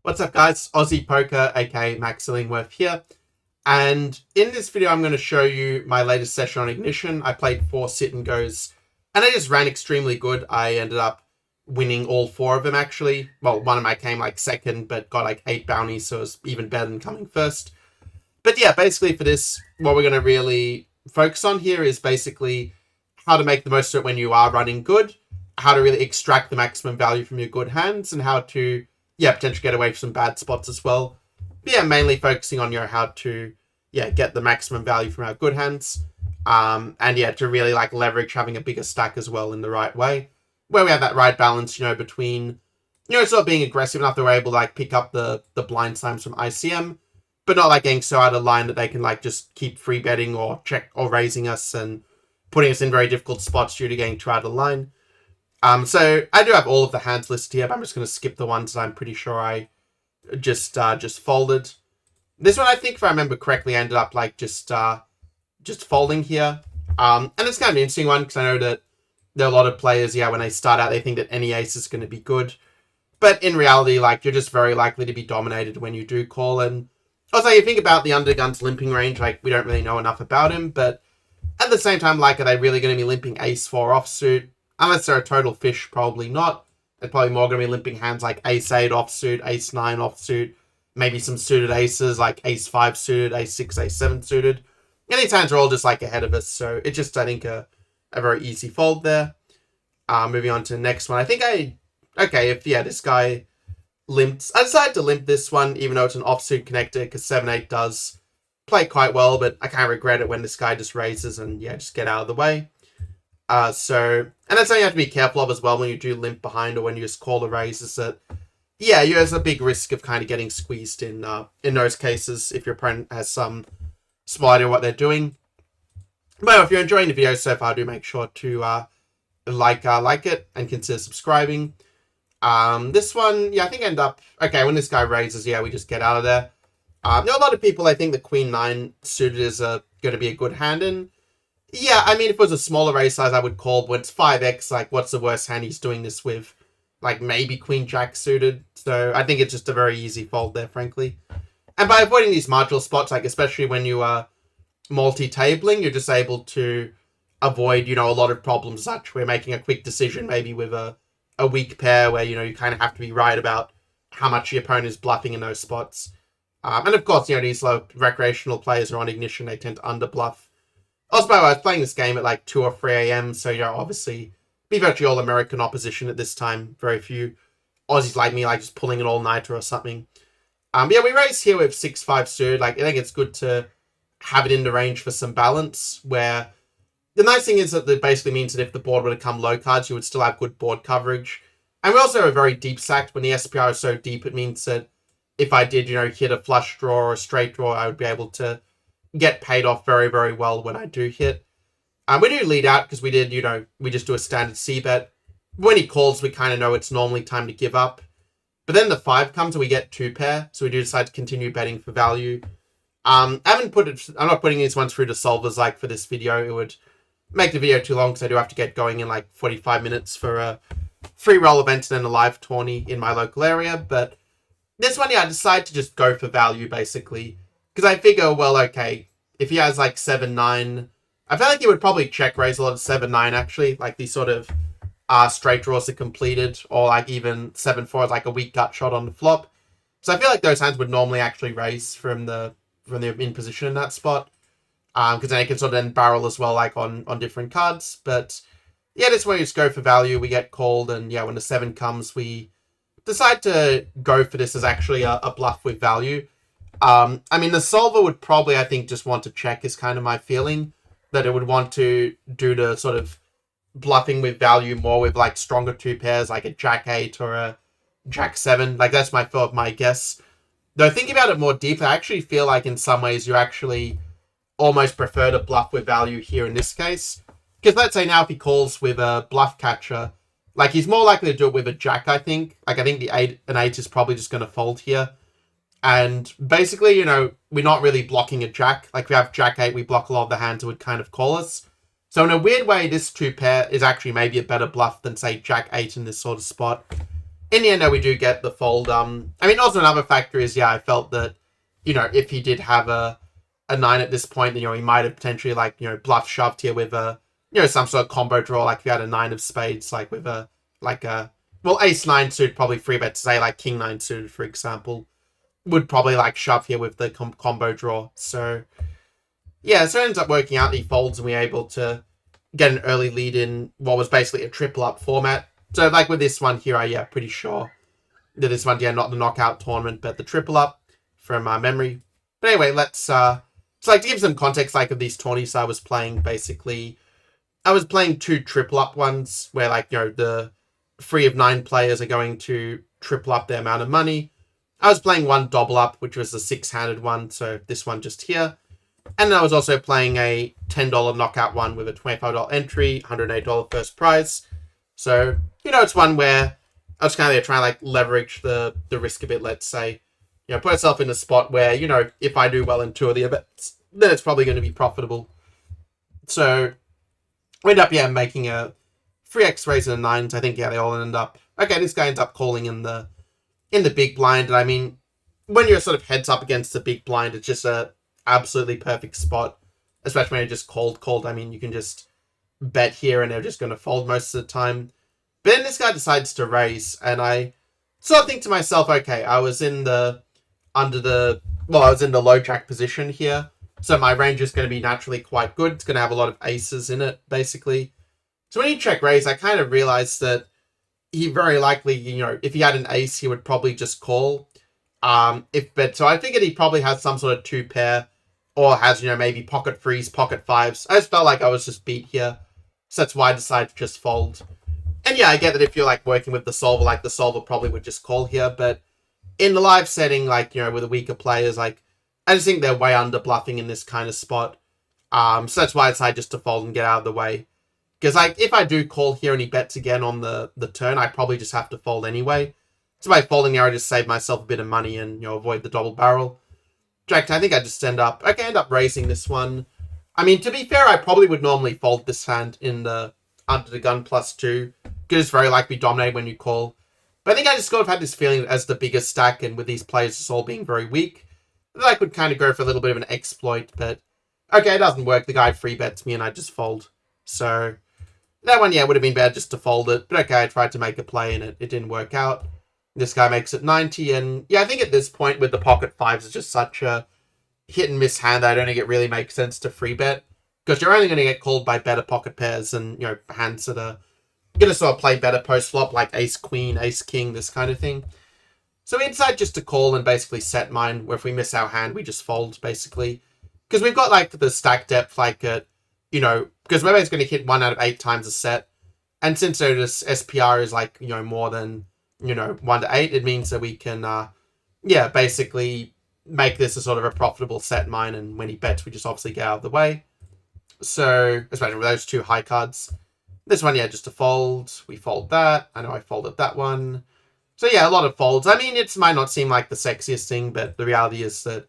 What's up, guys? Aussie Poker, aka Max Illingworth here. And in this video, I'm going to show you my latest session on Ignition. I played 4 Sit Gos, and I just ran extremely good. I ended up winning all 4 of them, actually. Well, one of them I came like second, but got like 8 bounties, so it was even better than coming first. But yeah, basically for this, what we're going to really focus on here is basically how to make the most of it when you are running good, how to really extract the maximum value from your good hands, and how to potentially get away from some bad spots as well. But yeah, mainly focusing on how to get the maximum value from our good hands. And to really like leverage having a bigger stack as well in the right way. Where we have that right balance, between sort of being aggressive enough that we're able to like pick up the blind times from ICM, but not like getting so out of line that they can like just keep free betting or check or raising us and putting us in very difficult spots due to getting too out of line. So I do have all of the hands listed here, but I'm just going to skip the ones that I'm pretty sure I just folded. This one, I think, if I remember correctly, ended up like just folding here. And it's kind of an interesting one because I know that there are a lot of players, when they start out, they think that any ace is going to be good. But in reality, like, you're just very likely to be dominated when you do call. And also, you think about the undergun's limping range, like, we don't really know enough about him. But at the same time, like, are they really going to be limping ace-4 offsuit? Unless they're a total fish, probably not. They're probably more going to be limping hands like ace-8 offsuit, ace-9 offsuit, maybe some suited aces like ace-5 suited, ace-6, ace-7 suited. And these hands are all just like ahead of us, so it's just, I think, a very easy fold there. Moving on to the next one. I think if this guy limps, I decided to limp this one, even though it's an offsuit connector, because 7-8 does play quite well, but I kind of regret it when this guy just raises and, just get out of the way. And that's something you have to be careful of as well when you do limp behind or when you just call the raise, is that, there's a big risk of kind of getting squeezed in those cases if your opponent has some small idea what they're doing. But if you're enjoying the video so far, do make sure to like it and consider subscribing. This one, I think end up, when this guy raises, we just get out of there. There are a lot of people, I think the Queen 9 suited is going to be a good hand in. I mean, if it was a smaller raise size, I would call, but it's 5x, like, what's the worst hand he's doing this with? Like, maybe Queen Jack suited. So I think it's just a very easy fold there, frankly. And by avoiding these marginal spots, like, especially when you are multi-tabling, you're just able to avoid, a lot of problems such. We're making a quick decision, maybe with a weak pair where, you kind of have to be right about how much the opponent is bluffing in those spots. And of course, these low recreational players are on Ignition, they tend to underbluff. Also, by the way, I was playing this game at like 2 or 3 a.m., so, obviously, be virtually all American opposition at this time. Very few Aussies like me, like, just pulling an all-nighter or something. We raise here with 6-5 suited. Like, I think it's good to have it in the range for some balance, where the nice thing is that it basically means that if the board were to come low cards, you would still have good board coverage. And we also are very deep stacked. When the SPR is so deep, it means that if I did, hit a flush draw or a straight draw, I would be able to get paid off very, very well when I do hit. We do lead out because we did, we just do a standard C-bet. When he calls, we kind of know it's normally time to give up. But then the 5 comes and we get 2 pair, so we do decide to continue betting for value. I'm not putting these ones through the solvers like for this video. It would make the video too long because I do have to get going in like 45 minutes for a free roll event and then a live tourney in my local area. But this one, I decided to just go for value basically. Because I figure, well, okay, if he has like 7-9, I feel like he would probably check raise a lot of 7-9 actually. Like these sort of straight draws are completed, or like even 7-4 is like a weak gut shot on the flop. So I feel like those hands would normally actually raise from the in position in that spot. Because then he can sort of then barrel as well, like on different cards. But this way we just go for value, we get called, and when the 7 comes, we decide to go for this as actually a bluff with value. I mean, the solver would probably, I think, just want to check is kind of my feeling. That it would want to do the sort of bluffing with value more with, like, stronger 2 pairs, like a Jack-8 or a Jack-7. Like, that's my guess. Though, thinking about it more deeply, I actually feel like in some ways you actually almost prefer to bluff with value here in this case. Because let's say now if he calls with a bluff catcher, like, he's more likely to do it with a Jack, I think. Like, I think an 8 is probably just going to fold here. And basically, we're not really blocking a Jack. Like, if we have Jack-8, we block a lot of the hands that would kind of call us. So in a weird way, this 2 pair is actually maybe a better bluff than, say, Jack-8 in this sort of spot. in the end, though, we do get the fold. I mean, also another factor is, yeah, I felt that, if he did have a 9 at this point, he might have potentially, like, bluff shoved here with a, some sort of combo draw, like if you had a 9 of spades, like with a, well, ace 9 suit, probably free bet to say, like king 9 suited, for example, would probably, like, shove here with the combo draw. So, yeah, so it ends up working out. He folds and we're able to get an early lead in what was basically a triple up format. So, like, with this one here, pretty sure that this one, not the knockout tournament, but the triple up from memory. But anyway, let's, so, like, to give some context, like, of these tourneys I was playing, basically, I was playing 2 triple up ones, where, like, the 3 of 9 players are going to triple up their amount of money. I was playing 1 double up, which was the 6-handed one, so this one just here. And then I was also playing a $10 knockout one with a $25 entry, $108 first prize. So, it's one where I was kind of trying to, like, leverage the risk a bit, let's say. Put myself in a spot where, if I do well in 2 of the events, then it's probably going to be profitable. So, we end up, making a 3x raise and a 9s. I think, they all end up... Okay, this guy ends up calling in the big blind. And I mean, when you're sort of heads up against the big blind, it's just a absolutely perfect spot. Especially when you're just cold. I mean, you can just bet here and they're just going to fold most of the time. But then this guy decides to raise, and I sort of think to myself, okay, I was in the low jack position here, so my range is going to be naturally quite good. It's going to have a lot of aces in it, basically. So when he check raise, I kind of realized that he very likely, if he had an ace, he would probably just call. So I figured he probably has some sort of 2 pair, or has, maybe pocket 3s, pocket 5s. I just felt like I was just beat here, so that's why I decided to just fold. And yeah, I get that if you're, like, working with the solver, like, the solver probably would just call here, but in the live setting, like, with the weaker players, like, I just think they're way under bluffing in this kind of spot. So that's why I decided just to fold and get out of the way. Because, like, if I do call here and he bets again on the turn, I probably just have to fold anyway. So by folding here, I just save myself a bit of money and, avoid the double barrel. Jack, I think I just end up raising this one. I mean, to be fair, I probably would normally fold this hand in the under the gun +2. Because it's very likely dominate when you call. But I think I just sort of had this feeling that as the biggest stack, and with these players just all being very weak, that I could kind of go for a little bit of an exploit. But, okay, it doesn't work. The guy free bets me and I just fold. So, that one, would have been bad just to fold it. But okay, I tried to make a play and it didn't work out. This guy makes it 90. And, I think at this point with the pocket 5s, it's just such a hit and miss hand that I don't think it really makes sense to free bet. Because you're only going to get called by better pocket pairs and, hands that are going to sort of play better post-flop, like ace-queen, ace-king, this kind of thing. So we decide just to call and basically set mine, where if we miss our hand, we just fold, basically. Because we've got, like, the stack depth, like, at, because Webe's going to hit 1 out of 8 times a set. And since this SPR is, like, more than, 1 to 8, it means that we can, basically make this a sort of a profitable set mine. And when he bets, we just obviously get out of the way. So, especially with those 2 high cards. This one, just a fold. We fold that. I know I folded that one. So, a lot of folds. I mean, it might not seem like the sexiest thing, but the reality is that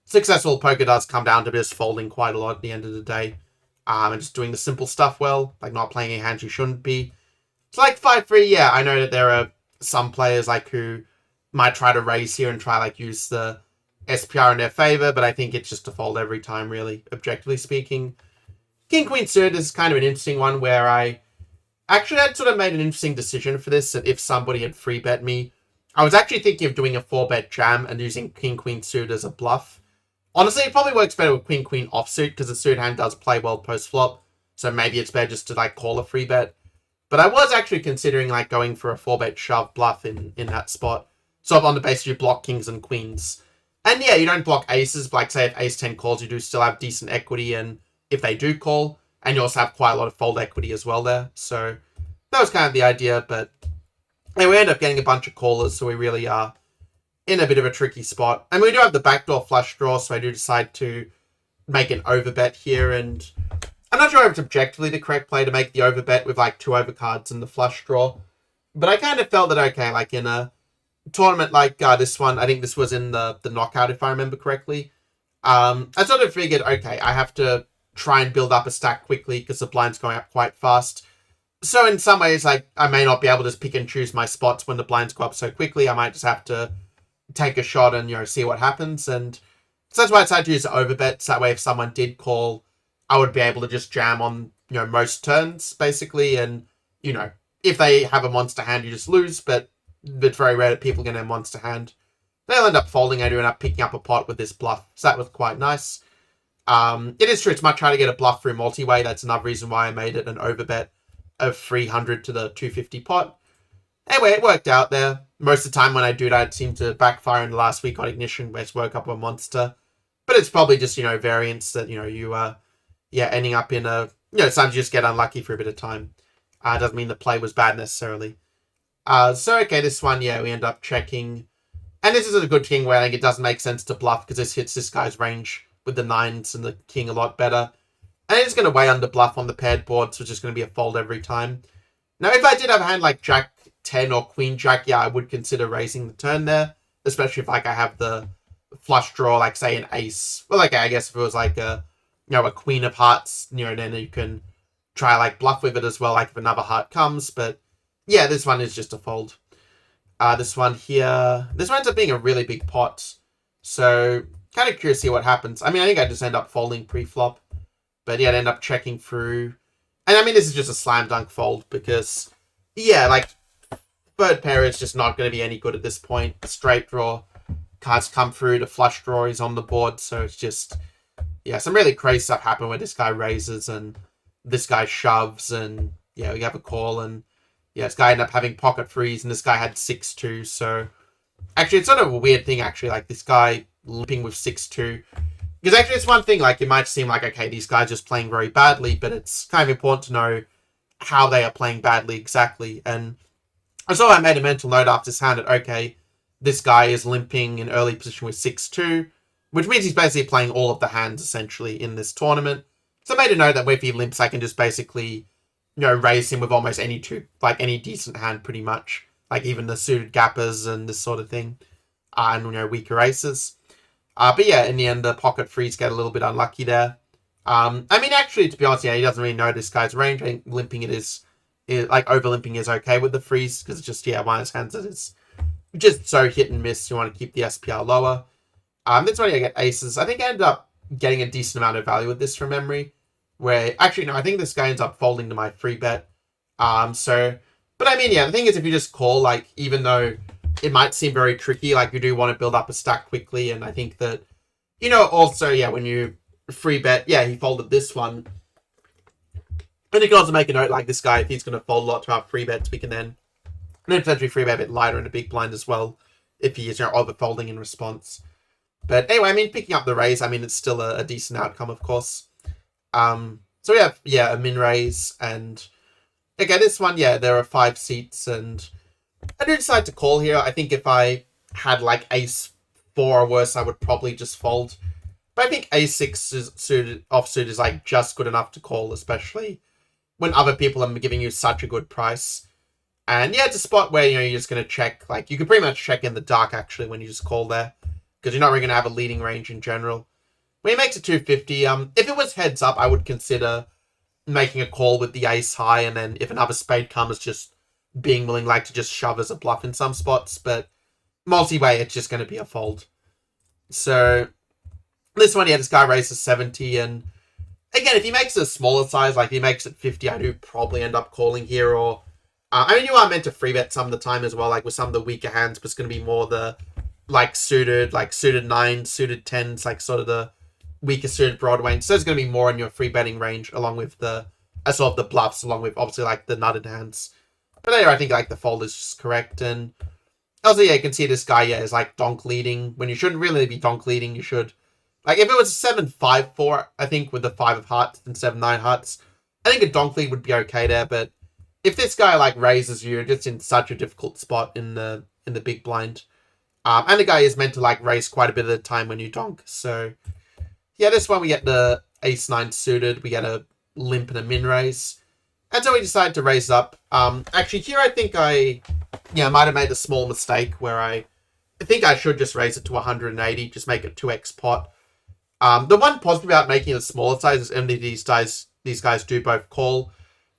successful poker does come down to just folding quite a lot at the end of the day. And just doing the simple stuff well, like not playing any hands you shouldn't be. It's like 5-3, I know that there are some players, like, who might try to raise here and try, like, use the SPR in their favor, but I think it's just a fold every time, really, objectively speaking. King-Queen suited is kind of an interesting one where I actually had sort of made an interesting decision for this, that if somebody had free bet me, I was actually thinking of doing a 4-bet jam and using King-Queen suited as a bluff. Honestly, it probably works better with Queen-Queen offsuit because the suited hand does play well post-flop, so maybe it's better just to, like, call a free bet. But I was actually considering, like, going for a 4-bet shove bluff in that spot, sort of on the basis you block kings and queens. And you don't block aces, but, like, say if ace-10 calls, you do still have decent equity, and if they do call, and you also have quite a lot of fold equity as well there. So that was kind of the idea, but we end up getting a bunch of callers, so we really are in a bit of a tricky spot. And we do have the backdoor flush draw, so I do decide to make an overbet here, and I'm not sure if it's objectively the correct play to make the overbet with, like, 2 overcards and the flush draw, but I kind of felt that, okay, like, in a tournament like this one, I think this was in the knockout, if I remember correctly, I sort of figured, okay, I have to try and build up a stack quickly because the blind's going up quite fast. So in some ways, like, I may not be able to just pick and choose my spots when the blinds go up so quickly. I might just have to take a shot and, see what happens. And so that's why I decided to use the overbets. That way, if someone did call, I would be able to just jam on, most turns, basically. And, if they have a monster hand, you just lose. But it's very rare that people get a monster hand. They'll end up folding. I do end up picking up a pot with this bluff. So that was quite nice. It is true, it's much harder to get a bluff through multi-way. That's another reason why I made it an overbet of 300 to the 250 pot. Anyway, it worked out there. Most of the time when I do that, it seemed to backfire in the last week on Ignition, where I just woke up a monster. But it's probably just, variance that, ending up in a, sometimes you just get unlucky for a bit of time. Doesn't mean the play was bad necessarily. Okay, this one, we end up checking. And this is a good thing where I think it doesn't make sense to bluff because this hits this guy's range with the 9s and the king a lot better. And it's going to weigh under bluff on the paired board, so it's just going to be a fold every time. Now, if I did have a hand like Jack 10 or Queen Jack, I would consider raising the turn there. Especially if, I have the flush draw, like, say, an ace. Well, I guess if it was, a Queen of Hearts, then you can try, bluff with it as well, if another heart comes. But, this one is just a fold. This one here, this one ends up being a really big pot. So, kind of curious to see what happens. I think I just end up folding pre-flop. But I'd end up checking through. And this is just a slam dunk fold because, third pair is just not going to be any good at this point. The straight draw cards come through. The flush draw is on the board. So it's just, some really crazy stuff happen where this guy raises and this guy shoves and, we have a call and, this guy ended up having pocket threes and this guy had 6-2. So actually, it's sort of a weird thing, actually, this guy limping with 6-2. Because actually, it's one thing, it might seem okay, these guys are just playing very badly, but it's kind of important to know how they are playing badly exactly. And so I made a mental note after this hand that, okay, this guy is limping in early position with 6-2, which means he's basically playing all of the hands, essentially, in this tournament. So I made a note that if he limps, I can just basically, raise him with almost any any decent hand, pretty much. Even the suited gappers and this sort of thing. And, weaker aces. But in the end, the pocket threes get a little bit unlucky there. Actually, to be honest, he doesn't really know this guy's range. I think limping over limping is okay with the freeze, because it's just, one of his hands that is just so hit and miss. You want to keep the SPR lower. This one, I get aces. I think I ended up getting a decent amount of value with this from memory, where, actually, no, I think this guy ends up folding to my free bet. But the thing is, if you just call, even though it might seem very tricky, you do want to build up a stack quickly, and I think that, also, when you free bet, he folded this one. And you can also make a note, this guy, if he's going to fold a lot to our free bets, we can then potentially free bet a bit lighter in a big blind as well, if he is, over folding in response. But anyway, picking up the raise, it's still a decent outcome, of course. So we have, a min raise, and, okay, this one, there are 5 seats, and I do decide to call here. I think if I had ace 4 or worse, I would probably just fold. But I think ace 6 offsuit is just good enough to call, especially when other people are giving you such a good price. And it's a spot where, you're just going to check. You can pretty much check in the dark, actually, when you just call there, because you're not really going to have a leading range in general. When he makes it 250, if it was heads up, I would consider making a call with the ace high, and then if another spade comes, just being willing to just shove as a bluff in some spots. But multi-way, it's just going to be a fold. So this one, this guy raises 70, and again, if he makes it a smaller size, if he makes it 50, I do probably end up calling here. Or you are meant to free bet some of the time as well, with some of the weaker hands, but it's going to be more the suited 9s, suited 10s, sort of the weaker suited Broadway. So there's going to be more in your free betting range, along with the sort of the bluffs, along with obviously the nutted hands. But anyway, I think the fold is just correct. And also, you can see this guy is donk leading when you shouldn't really be donk leading. You should, if it was 7-5-4, I think, with the 5 of hearts and 7-9 hearts, I think a donk lead would be okay there. But if this guy raises you, it's in such a difficult spot in the big blind. And the guy is meant to raise quite a bit at a time when you donk. So this one we get the ace 9 suited, we get a limp and a min raise. And so we decided to raise up. Actually, here I think I might have made a small mistake where I think I should just raise it to 180, just make it 2x pot. The one positive about making it a smaller size is only these guys do both call.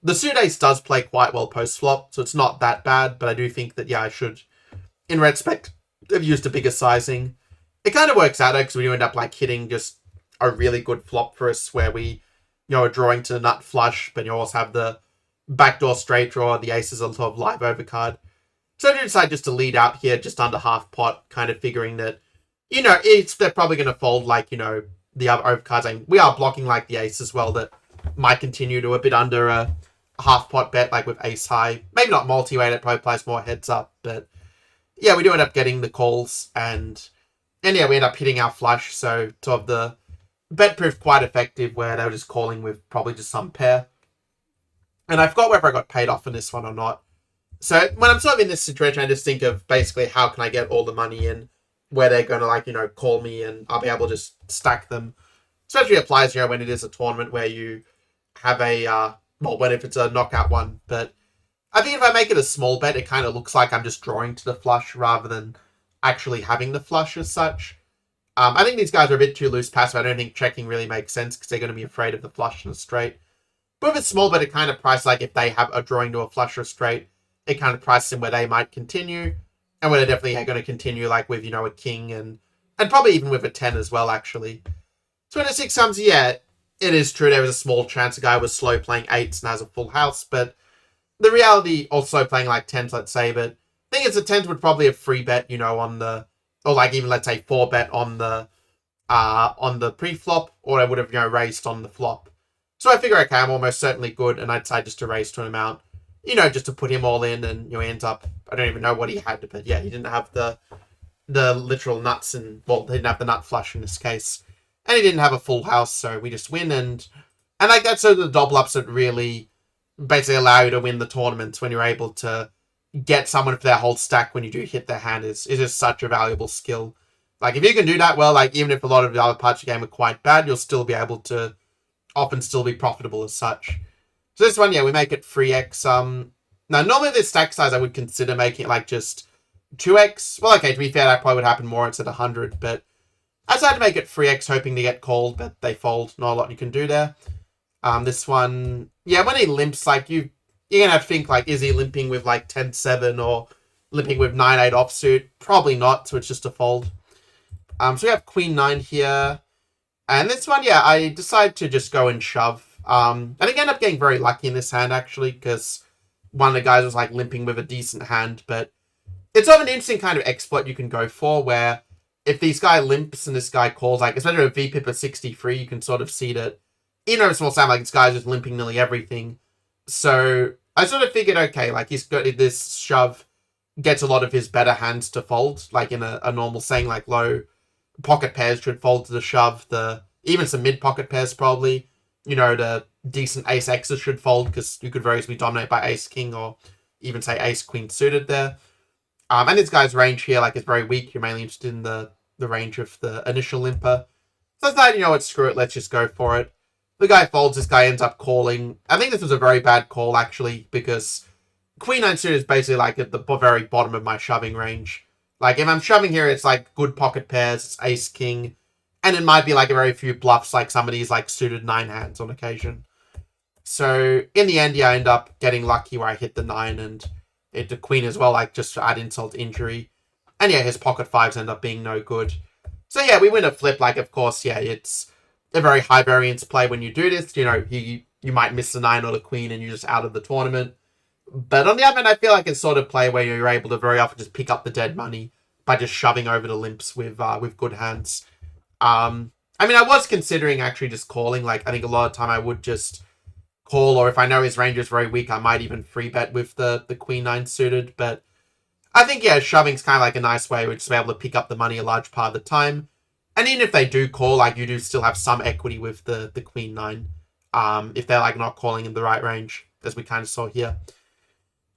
The suit ace does play quite well post-flop, so it's not that bad, but I do think that, yeah, I should, in retrospect, have used a bigger sizing. It kind of works out, though, because we do end up, like, hitting just a really good flop for us, where we, are drawing to the nut flush, but you also have the backdoor straight draw, the ace is a sort of live overcard. So I do decide just to lead out here, just under half pot, kind of figuring that, they're probably going to fold, like, the other overcards. I mean, we are blocking, like, the ace as well, that might continue to a bit under a half pot bet, like with ace high. Maybe not multi-weight, it probably plays more heads up, but yeah, we do end up getting the calls, and yeah, we end up hitting our flush, so sort of the bet proved quite effective, where they were just calling with probably just some pair. And I forgot whether I got paid off in this one or not. So when I'm sort of in this situation, I just think of basically how can I get all the money in, where they're going to, call me, and I'll be able to just stack them. Especially applies, when it is a tournament where you have a, when if it's a knockout one. But I think if I make it a small bet, it kind of looks like I'm just drawing to the flush rather than actually having the flush as such. I think these guys are a bit too loose passive. I don't think checking really makes sense because they're going to be afraid of the flush and a straight. But if it's small bet, it kind of prices like if they have a drawing to a flush or a straight, it kind of prices in where they might continue. And where they're definitely going to continue like with, a king and probably even with a 10 as well, actually. So when a 6 comes, yeah, it is true. There was a small chance a guy was slow playing 8s and has a full house. But the reality, also playing like 10s, let's say, but I think it's a 10s would probably have free bet, on the, or like even let's say 4 bet on the pre-flop, or I would have, raised on the flop. So I figure, okay, I'm almost certainly good, and I'd decide just to raise to an amount, just to put him all in, and, he ends up, I don't even know what he had, but yeah, he didn't have the literal nuts, and, well, he didn't have the nut flush in this case, and he didn't have a full house, so we just win, and like that's sort of the double ups that really basically allow you to win the tournaments, when you're able to get someone for their whole stack when you do hit their hand is just such a valuable skill. Like, if you can do that well, like, even if a lot of the other parts of the game are quite bad, you'll still be able to often still be profitable as such. So this one, yeah, we make it 3x. Now, normally this stack size, I would consider making it, like, just 2x. Well, okay, to be fair, that probably would happen more. It's at 100, but I decided to make it 3x, hoping to get called, but they fold. Not a lot you can do there. This one, yeah, when he limps, like, you're going to have to think, like, is he limping with, like, 10-7 or limping with 9-8 offsuit? Probably not, so it's just a fold. So we have Queen 9 here. And this one, yeah, I decided to just go and shove. I think I ended up getting very lucky in this hand, actually, because one of the guys was, like, limping with a decent hand. But it's sort of an interesting kind of exploit you can go for, where if this guy limps and this guy calls, like, especially with VPIP of 63, you can sort of see that, even though it's small sound, like, this guy's just limping nearly everything. So I sort of figured, okay, like, he's got this shove, gets a lot of his better hands to fold, like in a normal saying, like, low pocket pairs should fold to the shove. Even some mid pocket pairs probably, the decent ace X's should fold, because you could very easily dominate by ace king or even say ace queen suited there. And this guy's range here, like, is very weak. You're mainly interested in the range of the initial limper. So I decided, what, screw it, let's just go for it. The guy folds, this guy ends up calling. I think this was a very bad call, actually, because Queen 9 suited is basically, like, at the very bottom of my shoving range. Like, if I'm shoving here, it's, like, good pocket pairs, it's ace king, and it might be, like, a very few bluffs, like some of these, like, suited 9 hands on occasion. So, in the end, yeah, I end up getting lucky where I hit the 9, and hit the queen as well, like, just to add insult to injury. And, yeah, his pocket 5s end up being no good. So, yeah, we win a flip. Like, of course, yeah, it's a very high variance play when you do this. You might miss the 9 or the queen and you're just out of the tournament. But on the other hand, I feel like it's sort of play where you're able to very often just pick up the dead money by just shoving over the limps with good hands. I mean, I was considering actually just calling. Like, I think a lot of time I would just call, or if I know his range is very weak, I might even free bet with the Queen 9 suited. But I think, yeah, shoving's kind of like a nice way to just be able to pick up the money a large part of the time. And even if they do call, like, you do still have some equity with the Queen 9. If they're, like, not calling in the right range, as we kind of saw here.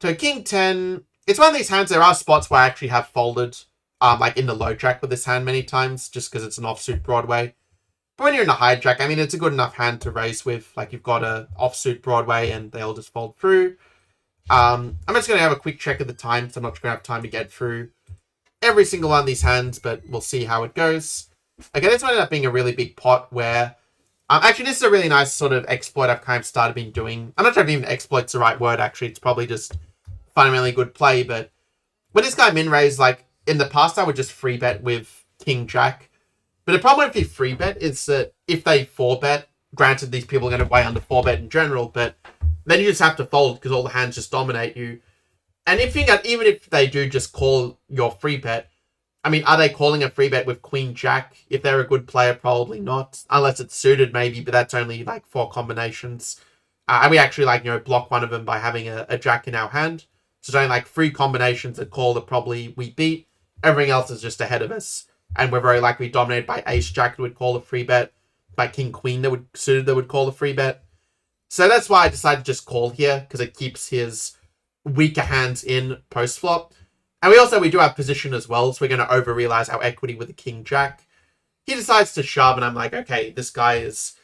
So King 10, it's one of these hands, there are spots where I actually have folded, like in the low jack with this hand many times, just because it's an offsuit Broadway. But when you're in a high jack, I mean, it's a good enough hand to raise with. Like, you've got a offsuit Broadway and they'll just fold through. I'm just going to have a quick check of the time, so I'm not going to have time to get through every single one of these hands, but we'll see how it goes. Okay, this one ended up being a really big pot where Actually, this is a really nice sort of exploit I've kind of started been doing. I'm not sure if even exploit's the right word, actually. It's probably just fundamentally good play, but when this guy min-raise, like, in the past, I would just free bet with King Jack. But the problem if you free bet is that if they 4-bet, granted these people are going to way under 4-bet in general, but then you just have to fold because all the hands just dominate you. And if you get, even if they do just call your free bet, I mean, are they calling a free bet with Queen Jack? If they're a good player, probably not. Unless it's suited, maybe, but that's only like 4 combinations. And we actually, like, block one of them by having a Jack in our hand. So it's only like 3 combinations that call that probably we beat. Everything else is just ahead of us. And we're very likely dominated by Ace Jack that would call a free bet. By King Queen that would call a free bet. So that's why I decided to just call here, because it keeps his weaker hands in post-flop. And we do have position as well, so we're going to over-realize our equity with the King Jack. He decides to shove, and I'm like, okay, this guy is...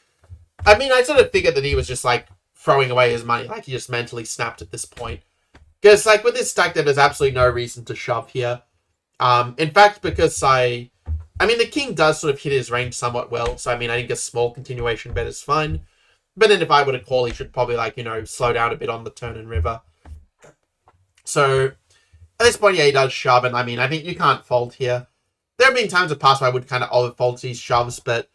I mean, I sort of figured that he was just, like, throwing away his money. Like, he just mentally snapped at this point. Because, like, with this stack, there's absolutely no reason to shove here. In fact, because I mean, the King does sort of hit his range somewhat well, so, I mean, I think a small continuation bet is fine. But then if I were to call, he should probably, like, slow down a bit on the turn and river. So, at this point, yeah, he does shove, and I mean, I think you can't fold here. There have been times in the past where I would kind of overfold these shoves, but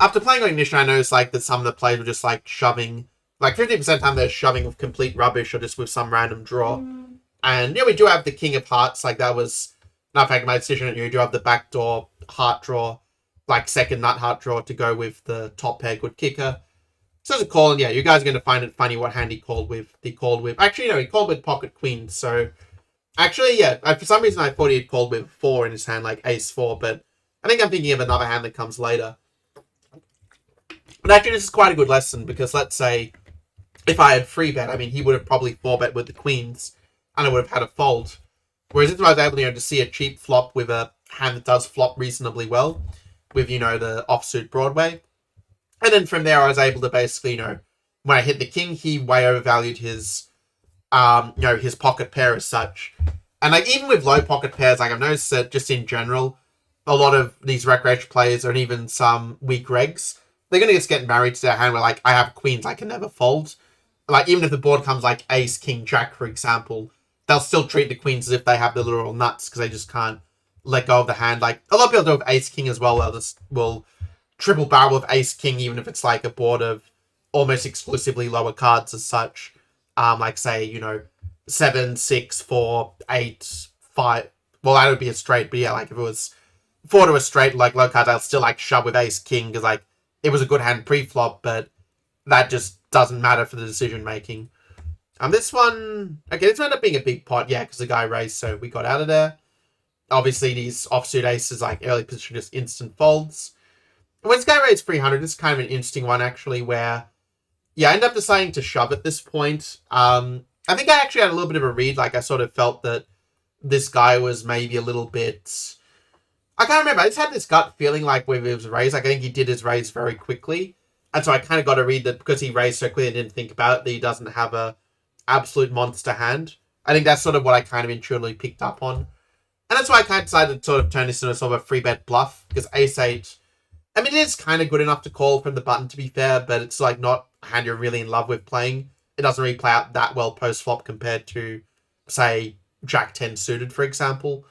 after playing on Ignition, I noticed, like, that some of the players were just, like, shoving. Like, 50% of the time they're shoving with complete rubbish or just with some random draw. And, yeah, we do have the King of Hearts. Like, that was not fact my decision. You do have the backdoor heart draw, like, second nut heart draw to go with the top pair good kicker. So it's a call, and yeah, you guys are going to find it funny what hand he called with. Actually, no, he called with pocket queen, so... Actually, yeah, for some reason I thought he had called with 4 in his hand, like ace 4, but I think I'm thinking of another hand that comes later. But actually, this is quite a good lesson, because let's say, if I had free bet, I mean, he would have probably 4-bet with the queens, and I would have had a fold. Whereas if I was able, to see a cheap flop with a hand that does flop reasonably well, with, the offsuit Broadway. And then from there, I was able to basically, when I hit the king, he way overvalued his, his pocket pair as such. And, like, even with low pocket pairs, like, I've noticed that just in general, a lot of these recreation players, and even some weak regs, they're going to just get married to their hand where, like, I have queens, I can never fold. Like, even if the board comes, like, ace, king, jack, for example, they'll still treat the queens as if they have the literal nuts, because they just can't let go of the hand. Like, a lot of people do with ace, king as well. Will triple barrel with ace king, even if it's like a board of almost exclusively lower cards as such. Like, say, 7, 6, 4, 8, 5. Well, that would be a straight, but yeah, like, if it was 4 to a straight, like, low cards, I'll still, like, shove with ace king, because, like, it was a good hand pre-flop, but that just doesn't matter for the decision making. This one ended up being a big pot, yeah, because the guy raised, so we got out of there. Obviously, these offsuit aces, like, early position, just instant folds. When this guy raised 300, this is kind of an interesting one, actually, where, yeah, I ended up deciding to shove at this point. I think I actually had a little bit of a read. Like, I sort of felt that this guy was maybe a little bit... I can't remember. I just had this gut feeling, like, when it was raised. Like, I think he did his raise very quickly. And so I kind of got a read that because he raised so quickly and didn't think about it, that he doesn't have a absolute monster hand. I think that's sort of what I kind of intuitively picked up on. And that's why I kind of decided to sort of turn this into sort of a free bet bluff. Because ace-8... I mean, it is kind of good enough to call from the button, to be fair, but it's, like, not a hand you're really in love with playing. It doesn't really play out that well post-flop compared to, say, Jack 10 suited, for example.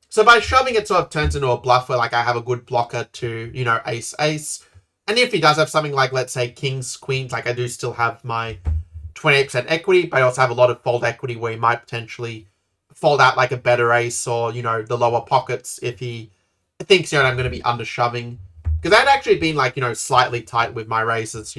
So by shoving, it sort of turns into a bluff where, like, I have a good blocker to, ace-ace. And if he does have something like, let's say, kings, queens, like, I do still have my 28% equity, but I also have a lot of fold equity where he might potentially fold out, like, a better ace or, the lower pockets if he thinks, I'm going to be under shoving. Because I'd actually been, like, slightly tight with my raises,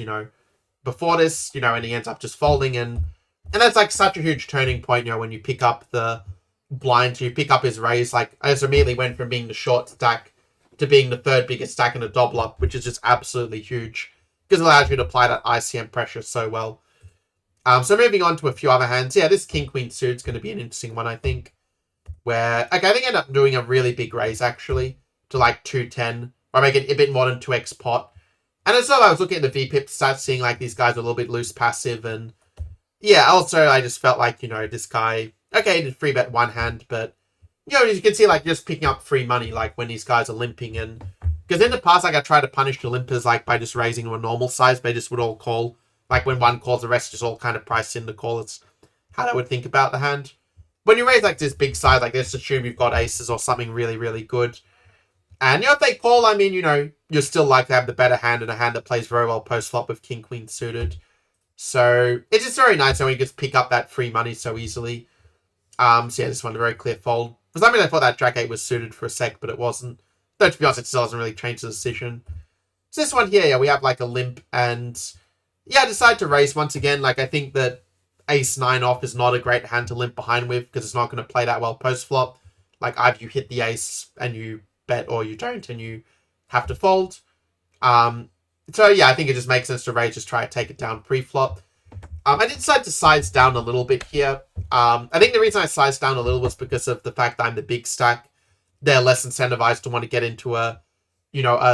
before this, and he ends up just folding. And that's, like, such a huge turning point, when you pick up the blind, you pick up his raise. Like, I just immediately went from being the short stack to being the third biggest stack in a double up, which is just absolutely huge. Because it allows you to apply that ICM pressure so well. So moving on to a few other hands. Yeah, this king-queen suit's going to be an interesting one, I think. Where, okay, I think I end up doing a really big raise, actually, to, like, 210. Or make it a bit more than 2x pot. And as well, I was looking at the VPIP stats, seeing, like, these guys are a little bit loose passive. And, yeah, also, I just felt like, this guy... Okay, he did free bet one hand, but, as you can see, like, just picking up free money, like, when these guys are limping. And, Because in the past, like, I tried to punish the limpers, like, by just raising to a normal size. They just would all call. Like, when one calls, the rest just all kind of priced in to call. It's how I would think about the hand. When you raise, like, this big size, like, let's assume you've got aces or something really, really good. And, if they call, I mean, you're still likely to have the better hand and a hand that plays very well post-flop with king, queen suited. So, it's just very nice when you just pick up that free money so easily. So, yeah, this one, a very clear fold. For some reason, I thought that Jack 8 was suited for a sec, but it wasn't. Though, to be honest, it still doesn't really change the decision. So this one here, yeah, we have like a limp, and yeah, I decide to raise once again. Like, I think that ace 9 off is not a great hand to limp behind with, because it's not going to play that well post-flop. Like, either you hit the ace and you bet, or you don't, and you have to fold. So yeah, I think it just makes sense to raise, just try to take it down pre-flop. I did decide to size down a little bit here. I think the reason I sized down a little was because of the fact that I'm the big stack. They're less incentivized to want to get into a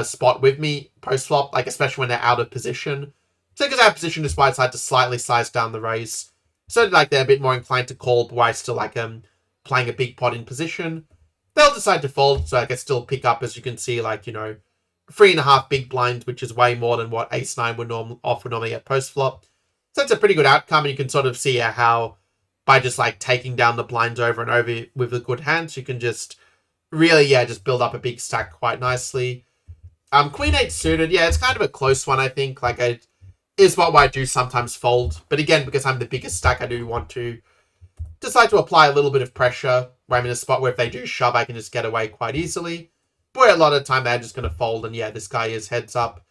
spot with me post-flop, like, especially when they're out of position. So because I have position, just why I decided to slightly size down the raise. So, like, they're a bit more inclined to call, but I still, like, playing a big pot in position. They'll decide to fold, so I can still pick up, as you can see, like, 3.5 big blinds, which is way more than what ace 9 would normally at post-flop. So it's a pretty good outcome, and you can sort of see how by just, like, taking down the blinds over and over with a good hand, you can just really, just build up a big stack quite nicely. Queen 8 suited, yeah, it's kind of a close one, I think. Like, it is what I do sometimes fold. But again, because I'm the biggest stack, I do want to decide to apply a little bit of pressure, where I'm in a spot where if they do shove, I can just get away quite easily. But where a lot of the time they're just going to fold, and yeah, this guy is heads up.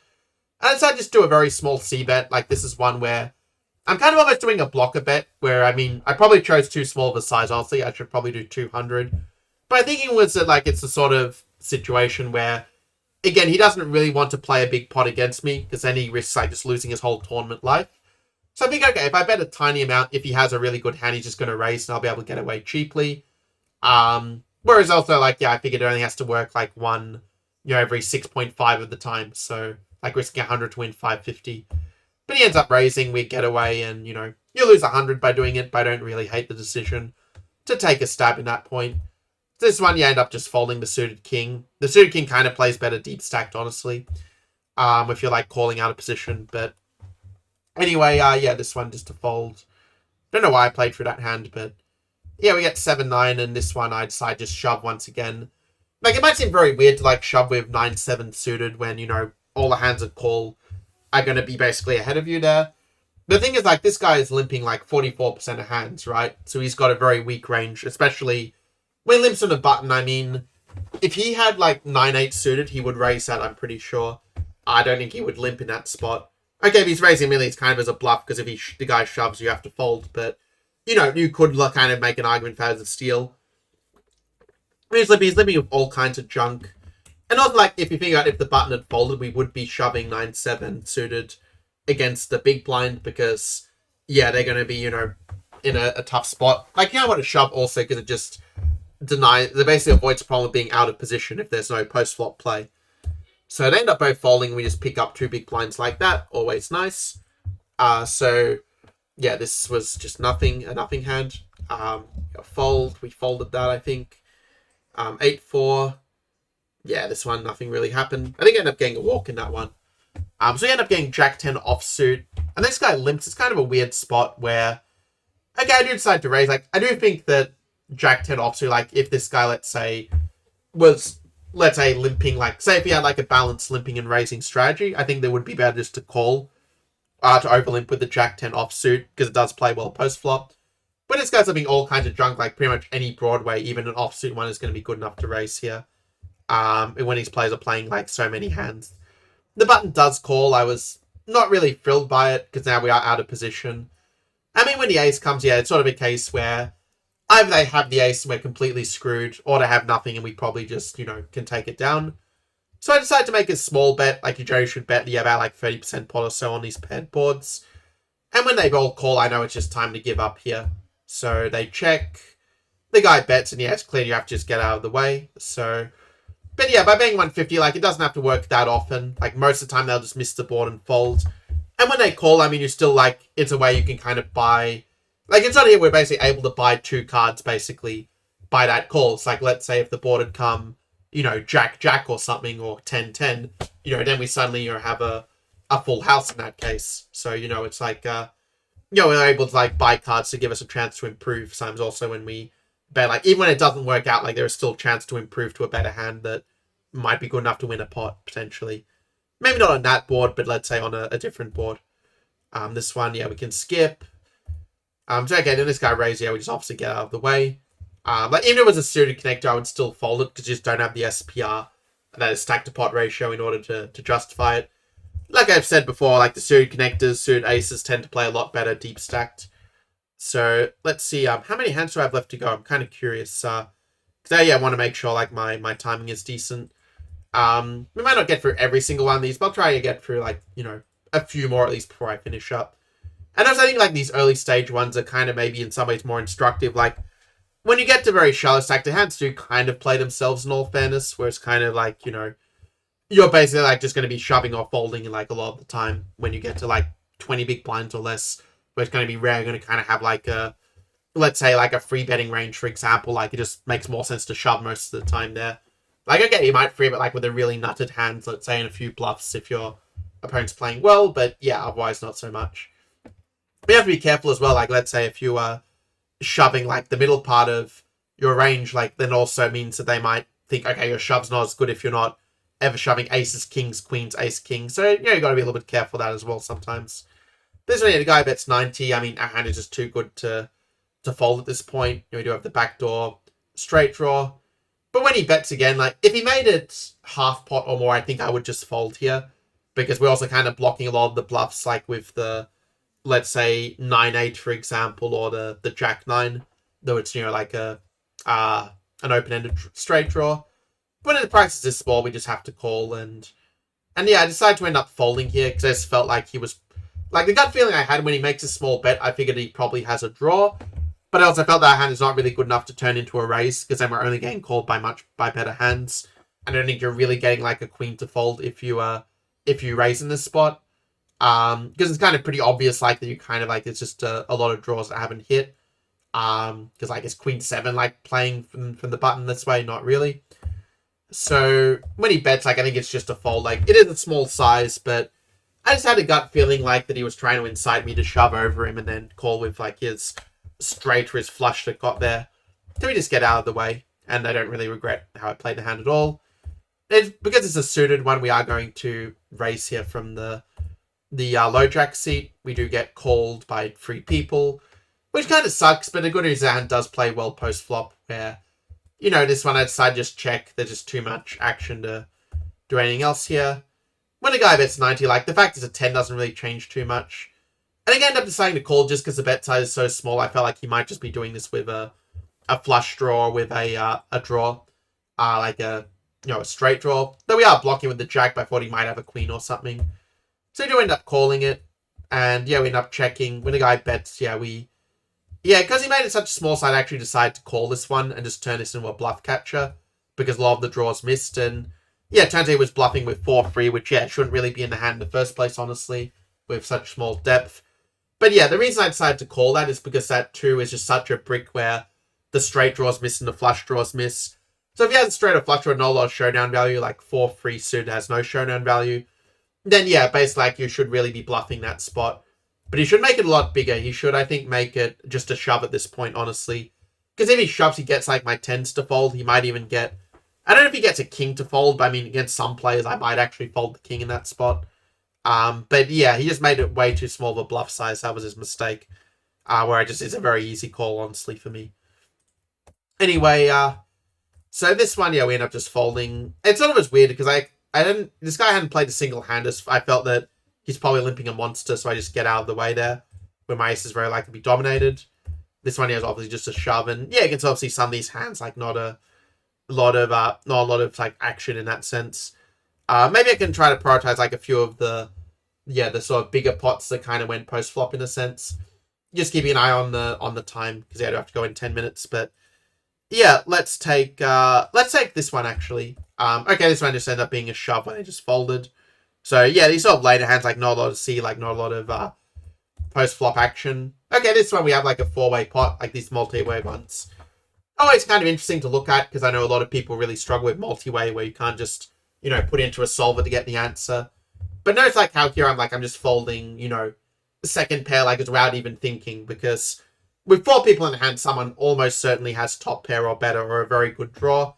And so I just do a very small c-bet. Like, this is one where I'm kind of almost doing a blocker bet, where, I mean, I probably chose too small of a size, honestly. I should probably do 200. But I think it was that, like, it's the sort of situation where, again, he doesn't really want to play a big pot against me, because then he risks, like, just losing his whole tournament life. So I think, okay, if I bet a tiny amount, if he has a really good hand, he's just going to raise, and I'll be able to get away cheaply. Whereas also, like, yeah, I figured it only has to work, like, one, every 6.5 of the time. So, like, risking 100 to win 550. But he ends up raising, we get away, and, you lose 100 by doing it, but I don't really hate the decision to take a stab in that point. This one, you end up just folding the suited king. The suited king kind of plays better deep stacked, honestly. If you're, like, calling out a position. But anyway, yeah, this one just to fold. Don't know why I played through that hand, but yeah, we get 7-9, and this one I decide just shove once again. Like, it might seem very weird to, like, shove with 9-7 suited when, all the hands at call are going to be basically ahead of you there. The thing is, like, this guy is limping, like, 44% of hands, right? So he's got a very weak range, especially when limps on a button. I mean, if he had, like, 9-8 suited, he would raise that, I'm pretty sure. I don't think he would limp in that spot. Okay, if he's raising really, it's kind of as a bluff, because if the guy shoves, you have to fold. But, you could kind of make an argument for as a steal. He's limping with all kinds of junk. And also, like, if you think about if the button had folded, we would be shoving 9-7 suited against the big blind, because, yeah, they're going to be, in a tough spot. Like, you don't want to shove also, because it just it basically avoids the problem of being out of position if there's no post-flop play. So they end up both folding, we just pick up 2 big blinds like that, always nice. So, yeah, this was just a nothing hand. Fold, we folded that, I think. 8-4. Yeah, this one, nothing really happened. I think I ended up getting a walk in that one. So we end up getting Jack 10 offsuit. And this guy limps. It's kind of a weird spot where, okay, I do decide to raise. Like, I do think that Jack 10 offsuit, like, if this guy, let's say, was, limping, like, say if he had, like, a balanced limping and raising strategy, I think there would be better just to call, to overlimp with the Jack 10 offsuit, because it does play well post-flop. But this guy's having all kinds of junk, like, pretty much any Broadway, even an offsuit one is going to be good enough to raise here. When his players are playing, like, so many hands. The button does call. I was not really thrilled by it, because now we are out of position. I mean, when the ace comes, yeah, it's sort of a case where either they have the ace and we're completely screwed, or they have nothing and we probably just, can take it down. So I decided to make a small bet, like you generally should bet, about like 30% pot or so on these paired boards. And when they all call, I know it's just time to give up here. So they check, the guy bets, and yeah, it's clear you have to just get out of the way. So, but yeah, by betting 150, like, it doesn't have to work that often. Like, most of the time they'll just miss the board and fold. And when they call, I mean, you're still, like, it's a way you can kind of buy, like, it's not here we're basically able to buy 2 cards, basically, by that call. It's like, let's say if the board had come you know, Jack or something, or 10-10, you know, then we suddenly, you know, have a full house in that case. So, you know, it's like, you know, we're able to like buy cards to give us a chance to improve. Sometimes also when we bet, like, even when it doesn't work out, like, there is still a chance to improve to a better hand that might be good enough to win a pot, potentially. Maybe not on that board, but let's say on a different board. This one, yeah, we can skip. So okay, then this guy raised, yeah, we just obviously get out of the way. Like, even if it was a suited connector, I would still fold it, because you just don't have the SPR, that is stack to pot ratio, in order to justify it. Like I've said before, like, the suited connectors, suited aces tend to play a lot better deep stacked. So let's see, how many hands do I have left to go? I'm kind of curious. Because yeah, I want to make sure like my timing is decent. We might not get through every single one of these, but I'll try to get through, like, you know, a few more at least before I finish up. And also, I think like these early stage ones are kind of maybe in some ways more instructive. Like, when you get to very shallow stack, the hands do kind of play themselves, in all fairness, where it's kind of like, you know, you're basically like just going to be shoving or folding like a lot of the time when you get to like 20 big blinds or less, where it's going to be rare. You're going to kind of have like a, let's say like a free betting range, for example. Like, it just makes more sense to shove most of the time there. Like, okay, you might free bet like with a really nutted hand, let's say, and a few bluffs if your opponent's playing well, but yeah, otherwise not so much. But you have to be careful as well. Like, let's say if you are shoving like the middle part of your range, like, then also means that they might think, okay, your shove's not as good if you're not ever shoving aces, kings, queens, ace, king. So, you know, you got to be a little bit careful of that as well sometimes. This one, the guy bets 90. I mean, our hand is just too good to fold at this point. You know, we do have the backdoor straight draw. But when he bets again, like, if he made it half pot or more, I think I would just fold here. Because we're also kind of blocking a lot of the bluffs, like with the, let's say, 9-8, for example, or the Jack-9. Though it's, you know, like an open-ended straight draw. But when the price is this small, we just have to call. And yeah, I decided to end up folding here, because I just felt like he was, like, the gut feeling I had when he makes a small bet, I figured he probably has a draw. But I also felt that hand is not really good enough to turn into a raise, because then we're only getting called by better hands. I don't think you're really getting like a queen to fold if you raise in this spot. Because it's kind of pretty obvious, like, that you kind of like, it's just a lot of draws that haven't hit. Because like, it's queen 7 like playing from the button this way? Not really. So when he bets, like, I think it's just a fold. Like, it is a small size, but I just had a gut feeling like that he was trying to incite me to shove over him and then call with like his straight or his flush that got there. So we just get out of the way, and I don't really regret how I played the hand at all. Because it's a suited one, we are going to raise here from the low jack seat. We do get called by 3 people, which kind of sucks, but the good news is the hand does play well post flop, where, you know, this one I decided just check. There's just too much action to do anything else here. When a guy bets 90, like, the fact is a 10 doesn't really change too much. I think I ended up deciding to call just because the bet size is so small. I felt like he might just be doing this with a flush draw or with a draw, like a straight draw. Though we are blocking with the jack, but I thought he might have a queen or something. So we do end up calling it, and yeah, we end up checking. When the guy bets, because he made it such a small side, I actually decided to call this one and just turn this into a bluff catcher, because a lot of the draws missed, and yeah, it turns out he was bluffing with 4-3, which shouldn't really be in the hand in the first place, honestly, with such small depth. But yeah, the reason I decided to call that is because that 2 is just such a brick where the straight draws miss and the flush draws miss. So if he has a straight or flush draw, not a lot of showdown value, like 4-3 suited has no showdown value, then yeah, basically like you should really be bluffing that spot. But he should make it a lot bigger. He should, I think, make it just a shove at this point, honestly. Because if he shoves, he gets like my 10s to fold. He might even get, I don't know if he gets a king to fold, but I mean, against some players, I might actually fold the king in that spot. But yeah, he just made it way too small of a bluff size. That was his mistake. Where it's a very easy call, honestly, for me. Anyway, so this one, yeah, we end up just folding. It's sort of as weird because this guy hadn't played a single hand. I felt that he's probably limping a monster, so I just get out of the way there, where my ace is very likely to be dominated. This one here is obviously just a shove, and yeah, you can sort of see some of these hands, like not a lot of like action in that sense. Maybe I can try to prioritize like a few of the sort of bigger pots that kind of went post flop in a sense. Just keeping an eye on the time, because I do have to go in 10 minutes. But yeah, let's take this one actually. Okay, this one just ended up being a shove when I just folded. So yeah, these sort of later hands, like not a lot to see, like not a lot of post flop action. Okay, this one we have like a 4-way pot, like these multi-way ones. always kind of interesting to look at because I know a lot of people really struggle with multi-way where you can't just, put into a solver to get the answer. But notice like how here I'm just folding, the second pair like without even thinking, because with 4 people in hand, someone almost certainly has top pair or better or a very good draw.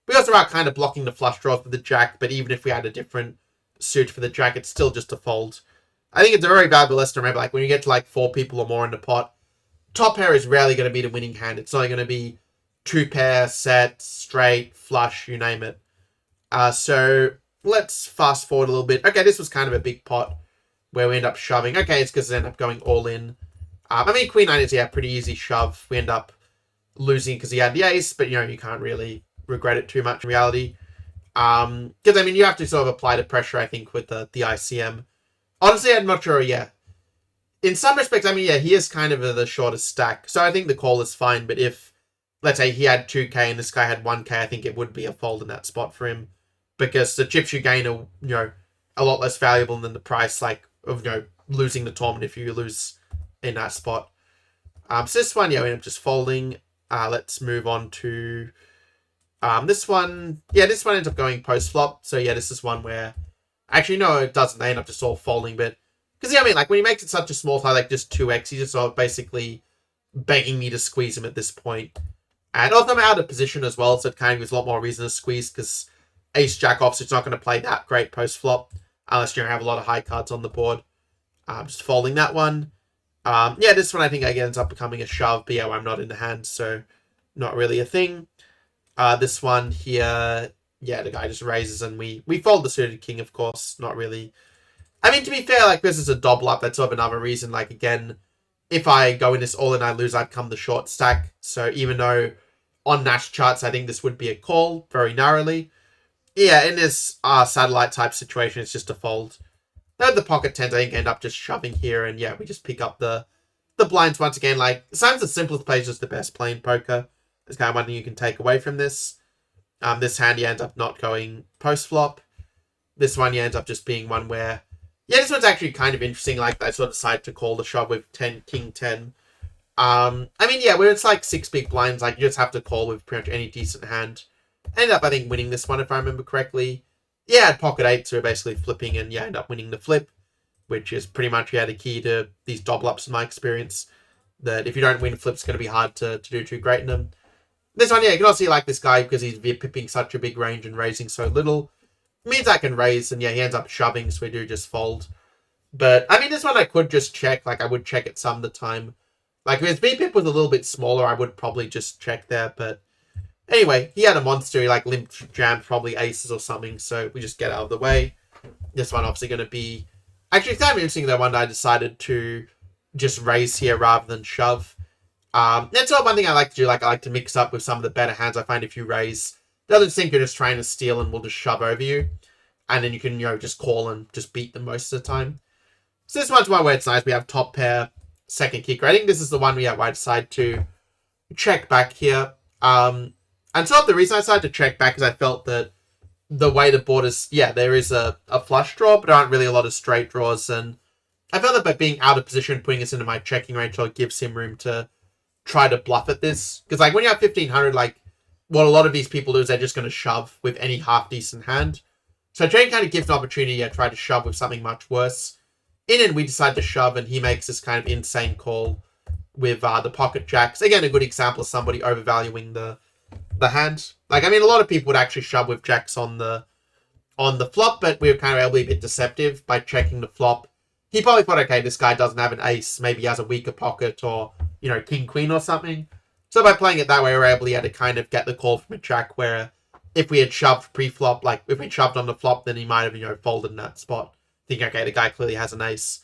We also are kind of blocking the flush draws with the jack, but even if we had a different suit for the jack, it's still just a fold. I think it's a very valuable lesson to remember, like when you get to like 4 people or more in the pot, top pair is rarely going to be the winning hand. It's only going to be 2 pair, set, straight, flush, you name it. So let's fast forward a little bit. Okay, this was kind of a big pot where we end up shoving. Okay, it's because they end up going all in. Queen 9 is, pretty easy shove. We end up losing because he had the ace, but, you can't really regret it too much in reality. Because, you have to sort of apply the pressure, I think, with the ICM. Honestly, I'm not sure, In some respects, he is kind of the shortest stack. So I think the call is fine, but if, let's say, he had 2k and this guy had 1k, I think it would be a fold in that spot for him. Because the chips you gain are, a lot less valuable than the price, of, losing the tournament if you lose in that spot. So this one, we end up just folding. Let's move on to this one. Yeah, this one ends up going post-flop. So this is one where... Actually, no, it doesn't. They end up just all folding, but... Because, when he makes it such a small tie, like just 2x, he's just sort of basically begging me to squeeze him at this point. And also I'm out of position as well, so it kind of gives a lot more reason to squeeze, because ace-jack off, so it's not going to play that great post-flop, unless you have a lot of high cards on the board. Just folding that one. This one I think ends up becoming a shove, but I'm not in the hand, so not really a thing. This one here, the guy just raises and we fold the suited king, of course, not really. To be fair, this is a double up, that's sort of another reason, again, if I go in this all in I lose, I'd come the short stack, so even though on Nash charts I think this would be a call, very narrowly, in this satellite type situation, it's just a fold. Though the pocket tens, I think, end up just shoving here, and we just pick up the blinds once again. Sometimes the simplest play is just the best play in poker. There's kind of one thing you can take away from this. This hand, you end up not going post-flop. This one, you end up just being one where... this one's actually kind of interesting. I sort of decided to call the shove with king 10. Where it's 6 big blinds, you just have to call with pretty much any decent hand. Ended up, I think, winning this one, if I remember correctly. At pocket 8, so we're basically flipping and, end up winning the flip, which is pretty much, the key to these double ups in my experience, that if you don't win flips, it's going to be hard to do too great in them. This one, you can also see, this guy, because he's pipping such a big range and raising so little, means I can raise, and, he ends up shoving, so we do just fold. But, this one I could just check, I would check it some of the time. If his B-pip was a little bit smaller, I would probably just check there, but... Anyway, he had a monster, he limp jammed probably aces or something, so we just get out of the way. This one obviously going to be... Actually, it's kind of interesting that one I decided to just raise here rather than shove. That's sort of one thing I like to do, I like to mix up with some of the better hands. I find if you raise, it doesn't think you're just trying to steal and we'll just shove over you. And then you can, just call and just beat them most of the time. So this one's one where it's nice. We have top pair, second kicker. I think this is the one where I decide to check back here. And so the reason I decided to check back is I felt that the way the board is, there is a flush draw, but there aren't really a lot of straight draws. And I felt that by being out of position, putting this into my checking range, so it gives him room to try to bluff at this. Because when you have 1500, what a lot of these people do is they're just going to shove with any half-decent hand. So Jane kind of gives an opportunity to try to shove with something much worse. And we decide to shove, and he makes this kind of insane call with the pocket jacks. Again, a good example of somebody overvaluing the hand. A lot of people would actually shove with jacks on the flop, but we were kind of able to be a bit deceptive by checking the flop. He probably thought, okay, this guy doesn't have an ace, maybe he has a weaker pocket, or, king, queen or something. So by playing it that way, we were able to kind of get the call from a jack, where if we had shoved pre-flop, if we shoved on the flop, then he might have, folded in that spot. Thinking, okay, the guy clearly has an ace.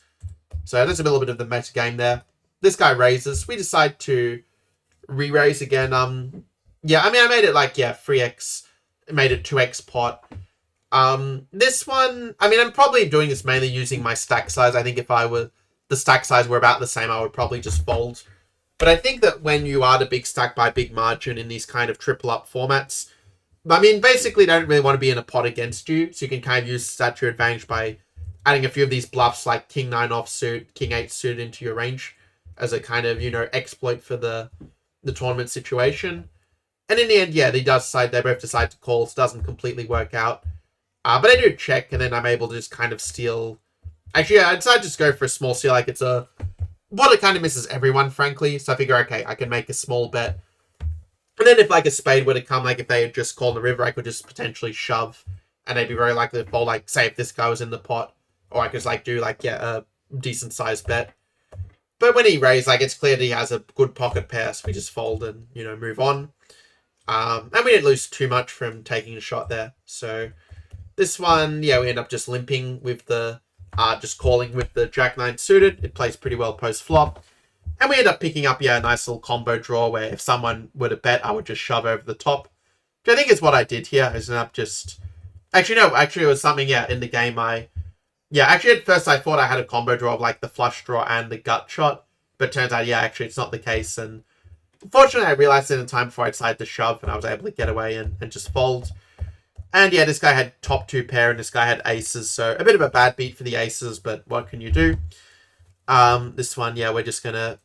So that's a little bit of the meta game there. This guy raises. We decide to re-raise again. I made it 3x. Made it 2x pot. This one, I'm probably doing this mainly using my stack size. I think if the stack size were about the same, I would probably just fold. But I think that when you are the big stack by big margin in these kind of triple up formats, basically don't really want to be in a pot against you. So you can kind of use that to your advantage by adding a few of these bluffs like king 9 offsuit, king 8 suit into your range as a kind of, exploit for the tournament situation. And in the end, yeah, they both decide to call, so it doesn't completely work out. But I do check, and then I'm able to just kind of steal. Actually, yeah, I decide to just go for a small steal, like it's a... Well, it kind of misses everyone, frankly, so I figure, okay, I can make a small bet. And then if, like, a spade were to come, like, if they had just called the river, I could just potentially shove, and they'd be very likely to fold, like, say if this guy was in the pot, or I could just, like, do, like, yeah, a decent-sized bet. But when he raised, like, it's clear that he has a good pocket pair, so we just fold and, you know, move on. And we didn't lose too much from taking a shot there. So this one, yeah, we end up just limping with the, just calling with the Jack-9 suited. It plays pretty well post-flop. And we end up picking up, yeah, a nice little combo draw where if someone were to bet, I would just shove over the top. Which I think is what I did here. I ended up just... Actually, no, actually it was something, yeah, in the game actually at first I thought I had a combo draw of like the flush draw and the gut shot. But it turns out, yeah, actually it's not the case. And fortunately, I realized it in time before I decided to shove, and I was able to get away and just fold. And yeah, this guy had top 2 pair, and this guy had aces, so a bit of a bad beat for the aces, but what can you do? This one, yeah, we're just gonna...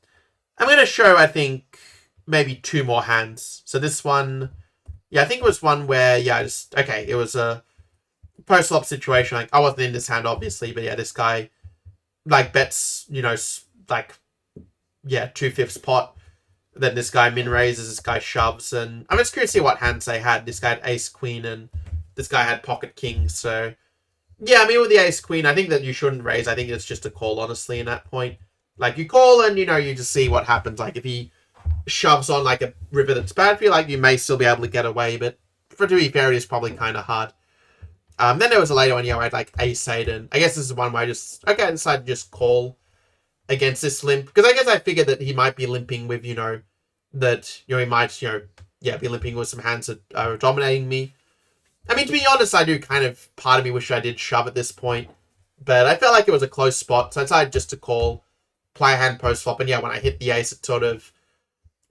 I'm gonna show, I think, maybe 2 more hands. So this one, yeah, I think it was one where, yeah, it was a post-flop situation. Like, I wasn't in this hand, obviously, but yeah, this guy, like, bets, you know, like, yeah, 2/5 pot. Then this guy min raises, this guy shoves, and I'm just curious to see what hands they had. This guy had ace queen, and this guy had pocket king. So yeah, I mean with the ace queen, I think that you shouldn't raise. I think it's just a call, honestly, in that point. Like you call, and you know you just see what happens. Like if he shoves on like a river that's bad for you, like you may still be able to get away, but to be fair, it is probably kind of hard. Then there was a later one, yeah, where I had like ace 8, and I guess this is one where I decided to just call against this limp, because I guess I figured that he might be limping with, you know, that, you know, he might, you know, yeah, be limping with some hands that are dominating me. I mean, to be honest, I do kind of, part of me wish I did shove at this point, but I felt like it was a close spot, so I decided just to call, play a hand post-flop, and yeah, when I hit the ace, it sort of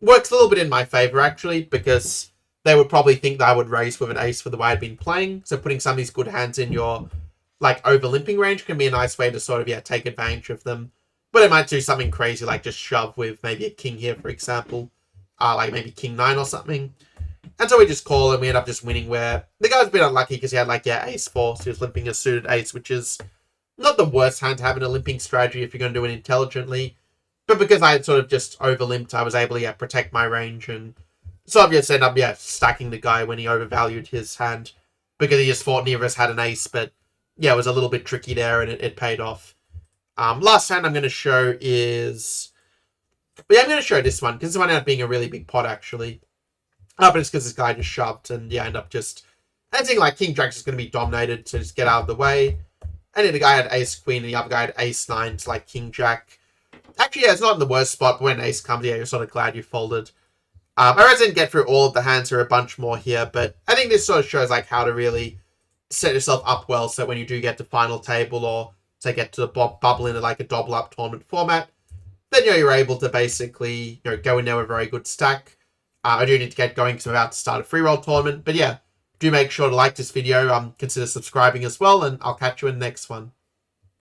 works a little bit in my favor, actually, because they would probably think that I would raise with an ace for the way I'd been playing, so putting some of these good hands in your, like, over-limping range can be a nice way to sort of, yeah, take advantage of them. But it might do something crazy, like just shove with maybe a king here, for example. Like maybe king 9 or something. And so we just call, and we end up just winning, where the guy was a bit unlucky because he had, like, yeah, ace 4, so he was limping a suited ace, which is not the worst hand to have in a limping strategy if you're going to do it intelligently. But because I had sort of just over-limped, I was able to, yeah, protect my range, and sort of just end up, yeah, stacking the guy when he overvalued his hand, because he just thought neither of us had an ace, but yeah, it was a little bit tricky there, and it paid off. Last hand I'm going to show is... But yeah, I'm going to show this one, because this one ended up being a really big pot, actually. But it's because this guy just shoved, and yeah, end up just... I think, like, King Jack's just going to be dominated, so just get out of the way. And then the guy had ace queen, and the other guy had ace 9, so like King Jack. Actually, yeah, it's not in the worst spot, but when ace comes, yeah, you're sort of glad you folded. I didn't get through all of the hands, there are a bunch more here, but I think this sort of shows, like, how to really set yourself up well, so when you do get to final table, or to get to the bubble into like a double up tournament format, then, you know, you're able to basically, you know, go in there with a very good stack. I do need to get going because I'm about to start a free roll tournament, but yeah, do make sure to like this video, consider subscribing as well, and I'll catch you in the next one.